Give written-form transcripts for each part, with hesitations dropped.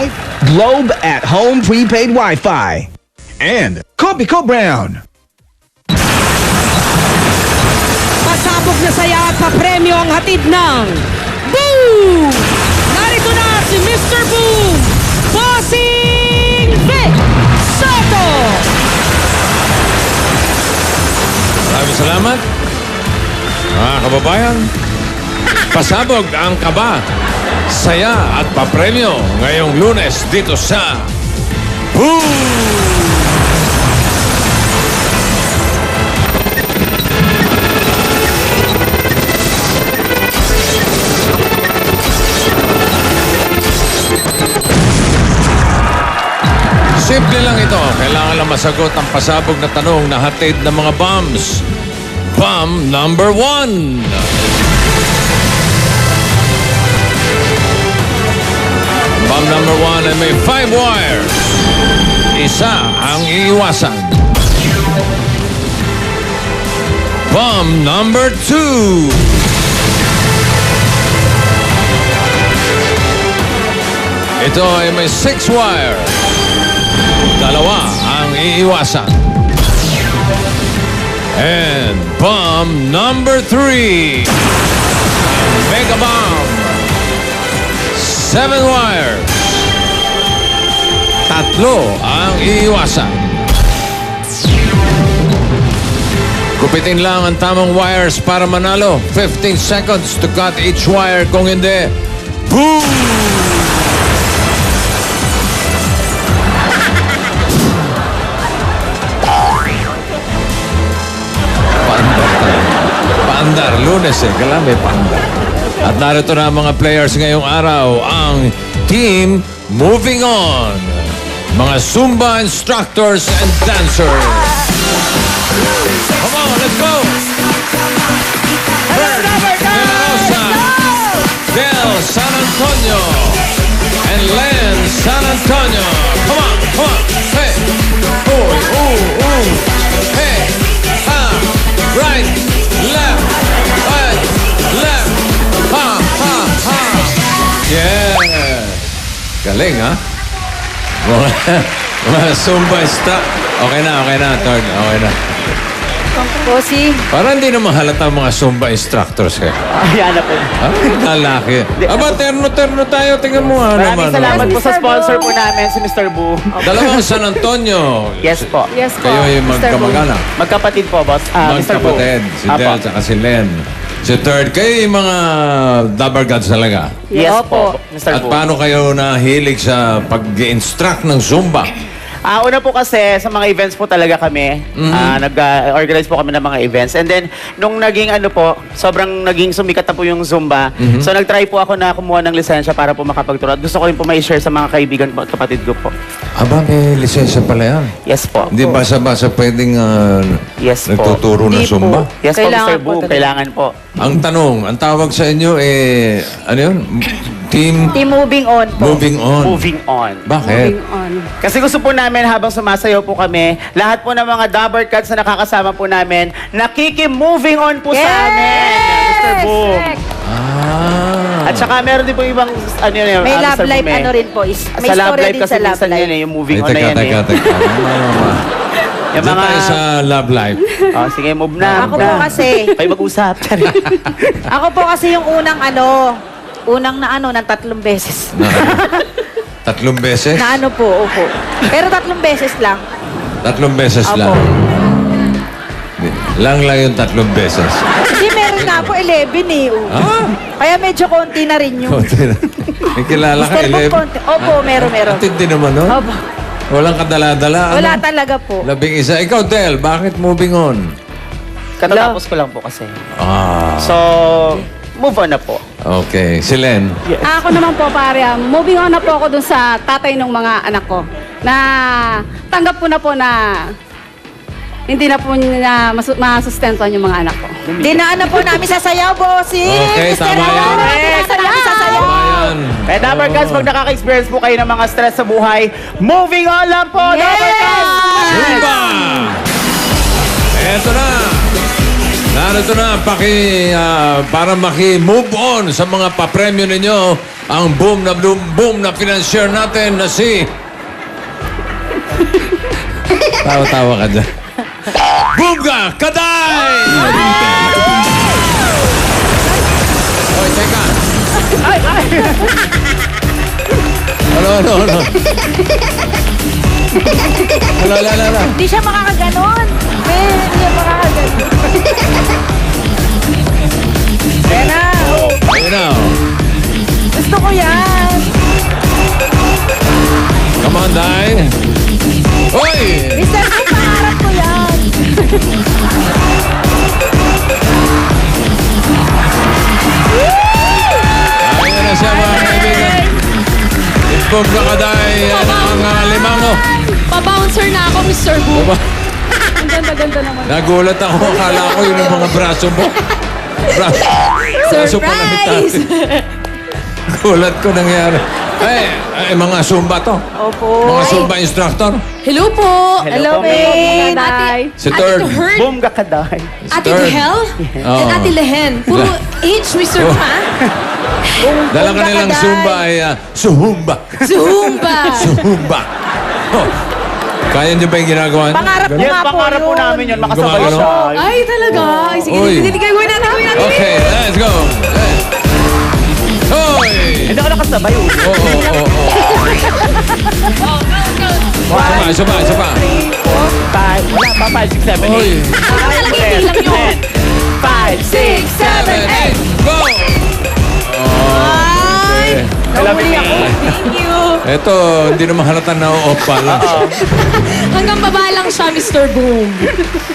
by Globe at Home Prepaid Wi-Fi and Copico Brown. Pasabog na saya at papremyo ang hatid ng Boom! Narito na si Mr. Boom, Bossing Vic Soto! Maraming salamat. Mga kababayan, pasabog ang kaba, saya at papremyo ngayong Lunes dito sa Boom! Simple lang ito. Kailangan lang masagot ang pasabog na tanong na hatid ng mga bombs. Bomb number 1. Bomb number 1 ay may 5 wires. Isa ang iiwasan. Bomb number 2. Ito ay may 6 wires. Dalawa ang iiwasan. And bomb number 3. Mega bomb. 7 wires. Tatlo ang iiwasan. Kupitin lang ang tamang wires para manalo. 15 seconds to cut each wire. Kung hindi, boom! Paandar, Lunes eh. Kailangan may paandar. At narito na ang mga players ngayong araw, ang Team Moving On. Mga Zumba instructors and dancers. Come on, let's go! Bert De La Rosa, Del San Antonio, and Len San Antonio. Come on, come on. Hey, hey, right, left, right, left, ha. Yeah. Galing, ha? Mga Zumba stop. Okay na, Tord. Okay na. Bossy. Parang hindi naman halata mga Zumba instructors kayo. Ayan na po. Lalaki. Aba, terno tayo. Tingnan mo nga naman. Maraming salamat po sa sponsor po namin, si Mr. Boo. Dalawang San Antonio. Yes po. Yes po. Kayo yung Mr. magkamag-anak. Magkapatid po, boss. Mr. Boo. Magkapatid. Si Apo. Del at si Len. Si Third, kayo yung mga Dabber Gods talaga. Yes Opo. po, Mr. At Boo. paano kayo nahilig sa pag-instruct ng Zumba? Una po kasi sa mga events po talaga kami, nag-organize po kami ng mga events. And then, nung naging sobrang naging sumikat na po yung Zumba. So, nag-try po ako na kumuha ng lisensya para po makapagturo. At gusto ko rin po ma-share sa mga kaibigan at kapatid ko po. Aba, may lisensya pala yan. Yes po. Hindi basa-basa pwedeng Yes po. nagtuturo ng Hindi Zumba? po. Yes po, Kailangan Mr. po Boo. talaga. Kailangan po. Ang tanong, ang tawag sa inyo ano yun? Team Team Moving On po. Moving On. Moving on. Bakit? Moving On. Kasi gusto po namin habang sumasayaw po kami, lahat po ng mga Dabber Cats na nakakasama po namin, nakiki-moving on po sa amin, Mr. Boo. Correct. Ah. At saka meron din po ibang, May love Mr. life Boom, ano rin po. May sa love story life din kasi sa love minsan life. yan yung moving Ay, on na yan teka. Yung Diyan mga, tayo sa love life. sige, move na. Ako po kasi. Kayo mag-usap. Ako po kasi yung unang ng 3 beses. Tatlong beses? Na ano po, opo. Pero 3 beses lang. 3 beses Opo. lang. Lang yung 3 beses. Hindi, meron nga po 11 eh. Oo. Ah? Kaya medyo konti na rin yung... May kilala ka, Mr. Boom, 11? konti. Opo, meron. Atindi naman, no? Opo. Walang kadala-dala. Wala talaga po. 11. Ikaw, Del, bakit moving on? Katatapos ko lang po kasi. Ah, So, move on na po. okay. Si Len. Ako naman po pare, moving on na po ako dun sa tatay ng mga anak ko na tanggap ko na po na hindi na po niya masustentuhan yung mga anak ko. Dinaan na po namin sa sayaw, bossy. Okay, Mr. tama yan. Aaron, dinaan na namin sa sayaw. Ayan. Kaya Dabber Cats, pag nakaka-experience po kayo ng mga stress sa buhay, moving on lang po, Yes! Dabber Cats! Zumba! Eto na! narito na para maki-move on sa mga papremyo ninyo ang boom na financier natin na si... Tawa-tawa ka dyan. Boomga Kaday! Hoy, teka. Ano? Ala. Hindi siya makakaganon. Hindi siya makakaganon. Ayan na. Ayun na. Gusto ko yan. Come on, Day. Hoy! Mr. Boom, pangarap ko yan. Ayun na siya, mga kaibigan. Boomga Kaday, yan ang limango. Pa-bouncer na ako, Mr. Boom. Ang ganda-ganda naman. Nagulat ako. Akala ko yun ang mga braso mo. Braso pala ni Surprise! Tati. Gulat ko nangyari. Ay, mga Zumba to. Opo. Mga Zumba instructor. Hello po. Hello po, May. Nanay. Si Ate Third. Hurt, Boom Gakaday. Ate Third. Hel, Oo. and Ate Lehen. Puro H, Mr. Oh. Pa. Dala ka nilang Zumba ay Suhumba. Zumba. Suhumba. Oh. Kaya niyo ba yung ginagawa niyo? Pangarap ko Yes, nga po pangarap po yun. namin yun. Makasabay Gumagano? siya. Ay, talaga. Ay, sige, Uy. sige, gawin natin. Okay, let's go. Hoy! Hindi ako nakasabay. Oo. Isa pa. 3, 4, 5. Wala pa. 5, 6, 7, 8. Hoy. Talaga hindi lang yun. 5, 6, 7, 8. Go! Ay, Nahuli ako. Thank you. Ito, hindi naman halata na pala. Hanggang baba lang siya, Mr. Boom.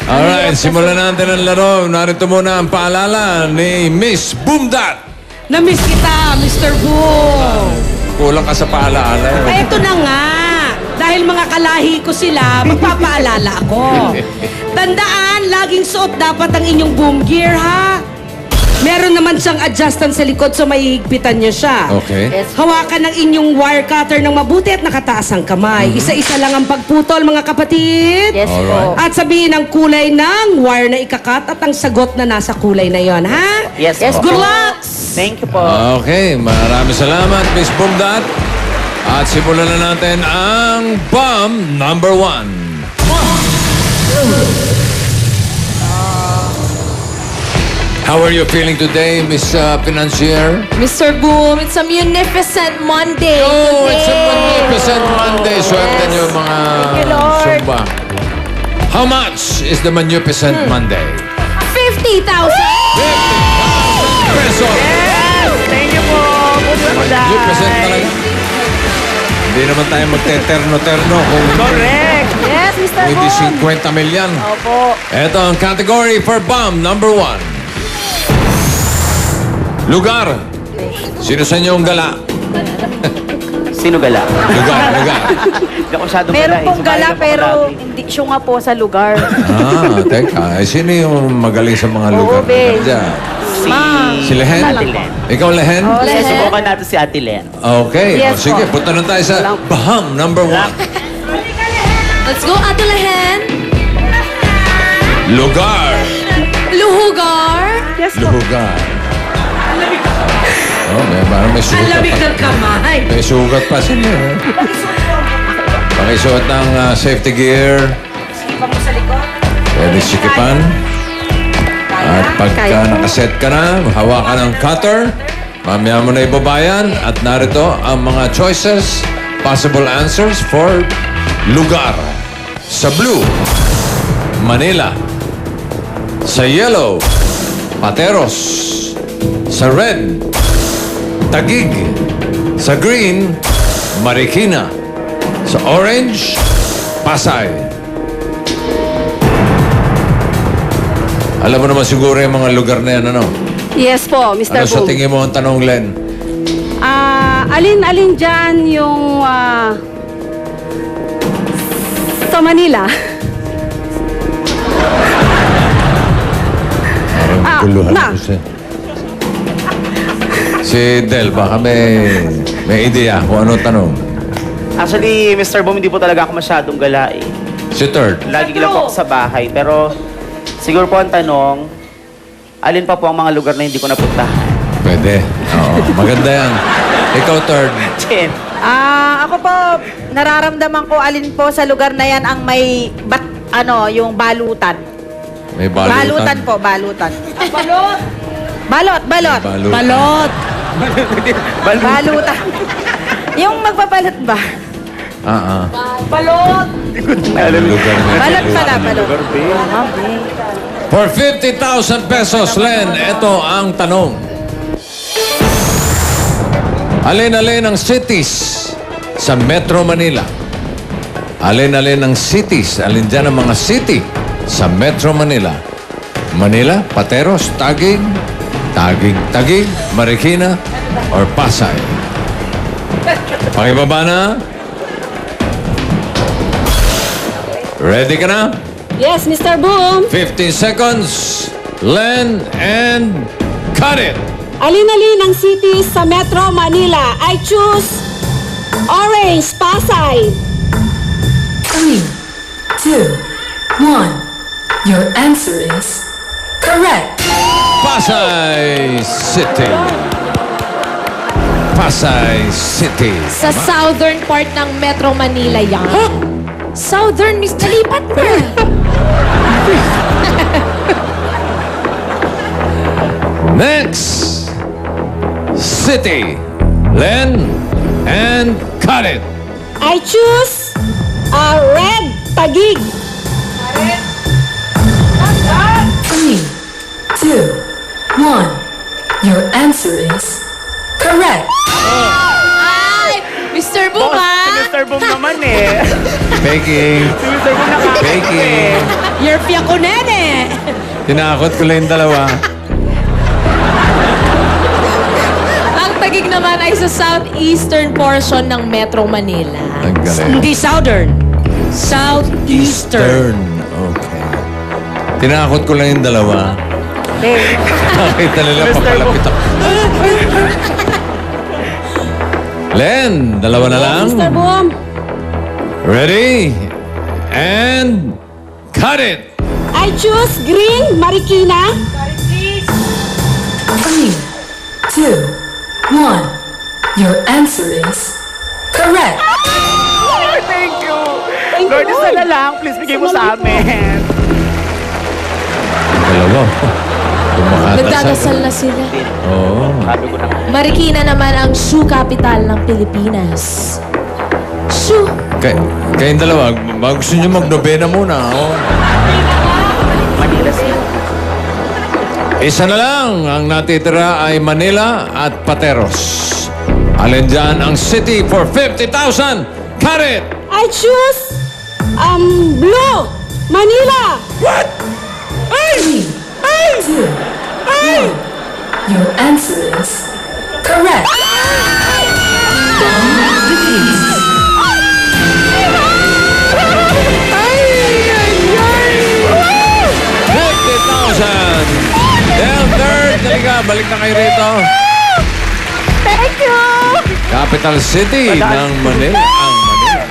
Alright, simulan natin ang laro. Narito muna ang paalala ni Miss Boomdat. Na-miss kita, Mr. Boom. Kulang ka sa paalaala. Ay, ito na nga. Dahil mga kalahi ko sila, magpapaalala ako. Tandaan, laging suot dapat ang inyong boom gear, ha? Meron naman siyang adjustan sa likod so mahihigpitan niyo siya. Okay. Yes. Hawakan ng inyong wire cutter ng mabuti at nakataas ang kamay. Isa-isa lang ang pagputol, mga kapatid. Yes po. Alright. At sabihin ang kulay ng wire na ikakat at ang sagot na nasa kulay na yon, ha? Yes, Yes, po. Good luck! Thank you po. Okay, maraming salamat, Miss Boomdat. At simulan na natin ang bomb number 1. How are you feeling today, Miss Financier? Mr. Boom, it's a munificent Monday Oh, today. it's a magnificent Monday. Swerte niyo mga you, Lord. Zumba. How much is the magnificent Monday? 50,000! Peso! Yes! Thank you po. Magnificent talaga. Hindi naman tayo magte-terno-terno kung Correct. Yes, Mr. hindi Boom. 50 milyan. Opo. Ito ang category for bomb number 1. Lugar. Sino sa inyo ang gala? Sino gala? Lugar. Hindi ako masyadong Meron gala. pong gala pero hindi siya nga po sa lugar. Teka. Sino yung magaling sa mga lugar? babe. Dyan? Si Lehen? Ate Len. Ikaw, Lehen? Oh, Kasi Lehen. subukan natin si Ate Len. Okay. Yes, O, sige, po. punta na tayo sa bomb number 1. Let's go, Ate Lehen. Lugar. Luhugar. Yes po. Lugar. Oh, parang may Ang sugat lamig pa. ng kamay. May sugat pa sila. Pakisuot ng safety gear. Sipa mo sa likod. Pwede sikipan. At pagka nakaset ka na, hawakan ng cutter. Mamaya mo na ibabayan. At narito ang mga choices, possible answers for lugar. Sa blue, Manila. Sa yellow, Pateros. Sa red, Taguig. Sa green, Marikina. Sa orange, Pasay. Alam mo naman siguro yung mga lugar na yan, ano? Yes po, Mr. Ano sa Boom. tingin mo ang tanong, Len? Alin-alin dyan yung sa Manila? Parang guluhan na. ko siya. Si Del, baka may idea kung ano tanong. Actually, Mr. Boom, hindi po talaga ako masyadong gala eh. Si Third. Lagi lang po ako sa bahay. Pero siguro po ang tanong, alin pa po ang mga lugar na hindi ko napuntahan? Pwede. Oo, maganda yan. Ikaw, third. Chin. Ako po, nararamdaman ko alin po sa lugar na yan ang may, yung balutan. May balutan. Balutan po, balutan. Balot! Balot, balot. Balot. Balutan. Yung magpabalot ba? Lugar na. Balot pala, balot. For 50,000 pesos, Len, ito ang tanong. Alin-alin ang cities sa Metro Manila? Alin-alin ang cities? Alin dyan ang mga city sa Metro Manila? Manila, Pateros, Taguig, Marikina, or Pasay? Pakibaba na. Ready ka na? Yes, Mr. Boom. 15 seconds. Len, and cut it. Alin-alin ang cities sa Metro Manila? I choose Orange, Pasay. 3, 2, 1. Your answer is correct. Pasay City. Pasay City. Sa southern part ng Metro Manila yan. Southern is nalipat na. Next city. Len, and cut it. I choose Red, Taguig. 3, 2, 1. Your answer is correct. Ay! Mr. Boom, Boss, ha? si Mr. Boom naman eh. Faking. Si Mr. Boom nakakita Faking. You're fiakunene. Tinakot ko lang yung dalawa. Ang Taguig naman ay sa southeastern portion ng Metro Manila. Ang galing. Hindi southern. Southeastern. Okay. Tinakot ko lang yung dalawa. Nakita nila papalapit ako. Len, dalawa na lang. Mr. Boom. Ready? And cut it. I choose Green, Marikina. 3, 2, 1. Your answer is correct. Thank you. Lord, isa na lang. Please, bigay mo sa amin. Dalawa. Tumakata Nagdadasal na sila. Oo. Sabi ko na. Marikina naman ang shoe capital ng Pilipinas. Shoe. Kayong dalawa, gusto nyo magnobena muna. Oh. Manila City. Isa na lang ang natitira ay Manila at Pateros. Alin dyan ang city for 50,000? Cut it! I choose Blue, Manila. 3, 2, 1. Your answer is correct. Defeat. 50,000! Del third, halika, balik na kayo rito. Thank you! Capital City ng Manila. Ang Manila.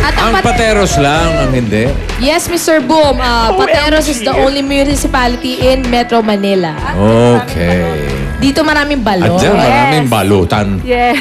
At Ang Pateros lang ang hindi. Yes, Mr. Boom. Pateros is the only municipality in Metro Manila. Okay. Dito maraming At balon. dyan, maraming balutan. Yeah.